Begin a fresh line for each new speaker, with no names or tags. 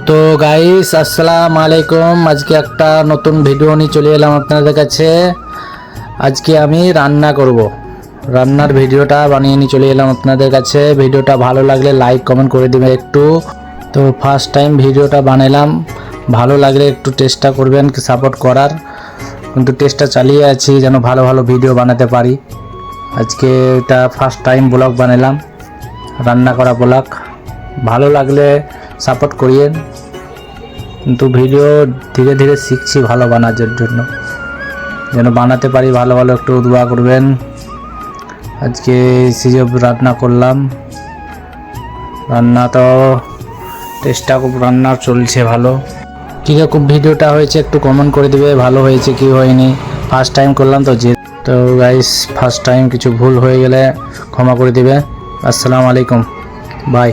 তো গাইস আসসালামু আলাইকুম। আজকে একটা নতুন ভিডিও নিয়ে চলে এলাম আপনাদের কাছে। আজকে আমি রান্না করব, রান্নার ভিডিওটা বানিয়ে নিয়ে চলে এলাম আপনাদের কাছে। ভিডিওটা ভালো লাগলে লাইক কমেন্ট করে দিবেন একটু। তো ফার্স্ট টাইম ভিডিওটা বানালাম, ভালো লাগলে একটু চেষ্টা করবেন সাপোর্ট করার, কিন্তু চেষ্টা চালিয়ে আছি যেন ভালো ভালো ভিডিও বানাতে পারি। আজকে এটা ফার্স্ট টাইম ব্লগ বানালাম, রান্না করা ব্লগ। ভালো লাগলে সাপোর্ট করিয়েন, কিন্তু ভিডিও ধীরে ধীরে শিখছি ভালো বানানোর জন্য, যেন বানাতে পারি ভালো ভালো। একটু দোয়া করবেন। আজকে সেসব রান্না করলাম, রান্না তো চেষ্টা রান্না চলছে ভালো। কীরকম ভিডিওটা হয়েছে একটু কমেন্ট করে দিবে, ভালো হয়েছে কি হয়নি। ফার্স্ট টাইম করলাম তো গাইস ফার্স্ট টাইম কিছু ভুল হয়ে গেলে ক্ষমা করে দিবে। আসসালামু আলাইকুম, বাই।